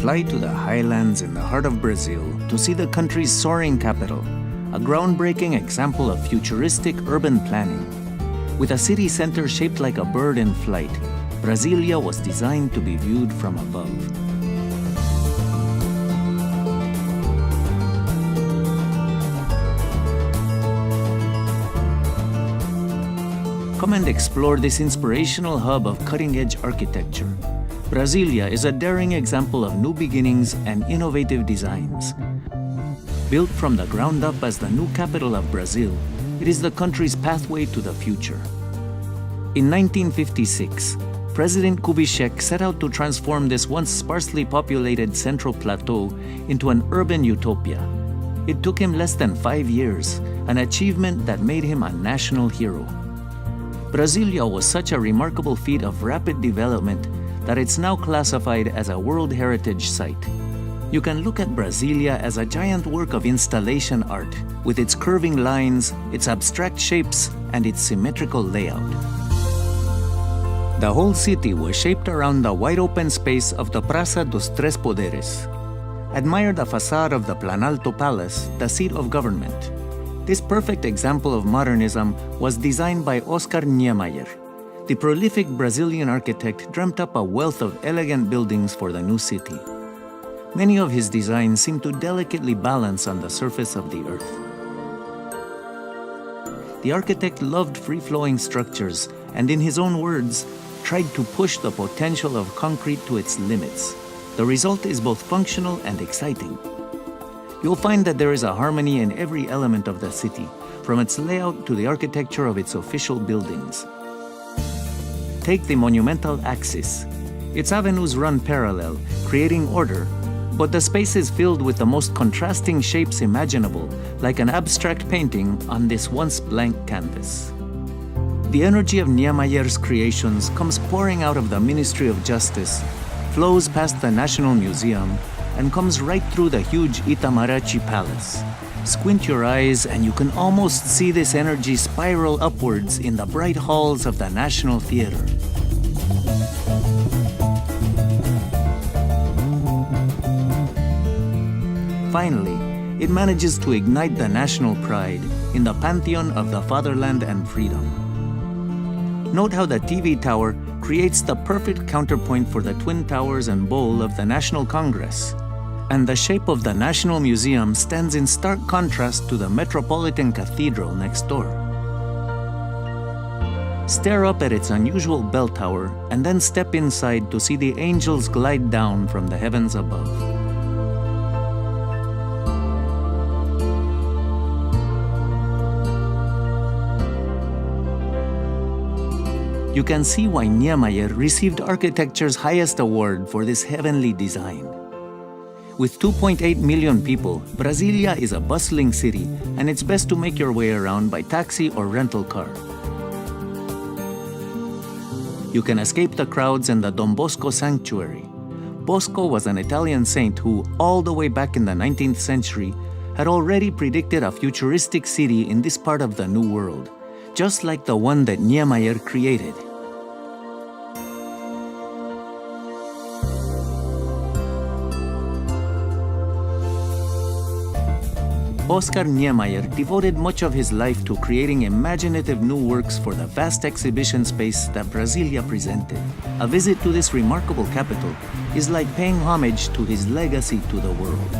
fly to the highlands in the heart of Brazil to see the country's soaring capital, a groundbreaking example of futuristic urban planning. With a city center shaped like a bird in flight, Brasilia was designed to be viewed from above. Come and explore this inspirational hub of cutting-edge architecture. Brasilia is a daring example of new beginnings and innovative designs. Built from the ground up as the new capital of Brazil, it is the country's pathway to the future. In 1956, President Kubitschek set out to transform this once sparsely populated central plateau into an urban utopia. It took him less than 5 years, an achievement that made him a national hero. Brasilia was such a remarkable feat of rapid development that it's now classified as a World Heritage Site. You can look at Brasilia as a giant work of installation art, with its curving lines, its abstract shapes, and its symmetrical layout. The whole city was shaped around the wide-open space of the Praça dos Três Poderes. Admire the facade of the Planalto Palace, the seat of government. This perfect example of modernism was designed by Oscar Niemeyer. The prolific Brazilian architect dreamt up a wealth of elegant buildings for the new city. Many of his designs seem to delicately balance on the surface of the earth. The architect loved free-flowing structures and, in his own words, tried to push the potential of concrete to its limits. The result is both functional and exciting. You'll find that there is a harmony in every element of the city, from its layout to the architecture of its official buildings. Take the monumental axis. Its avenues run parallel, creating order, but the space is filled with the most contrasting shapes imaginable, like an abstract painting on this once blank canvas. The energy of Niemeyer's creations comes pouring out of the Ministry of Justice, flows past the National Museum, and comes right through the huge Itamaraty Palace. Squint your eyes and you can almost see this energy spiral upwards in the bright halls of the National Theatre. Finally, it manages to ignite the national pride in the pantheon of the fatherland and freedom. Note how the TV tower creates the perfect counterpoint for the Twin Towers and bowl of the National Congress. And the shape of the National Museum stands in stark contrast to the Metropolitan Cathedral next door. Stare up at its unusual bell tower and then step inside to see the angels glide down from the heavens above. You can see why Niemeyer received architecture's highest award for this heavenly design. With 2.8 million people, Brasilia is a bustling city, and it's best to make your way around by taxi or rental car. You can escape the crowds in the Don Bosco Sanctuary. Bosco was an Italian saint who, all the way back in the 19th century, had already predicted a futuristic city in this part of the New World, just like the one that Niemeyer created. Oscar Niemeyer devoted much of his life to creating imaginative new works for the vast exhibition space that Brasilia presented. A visit to this remarkable capital is like paying homage to his legacy to the world.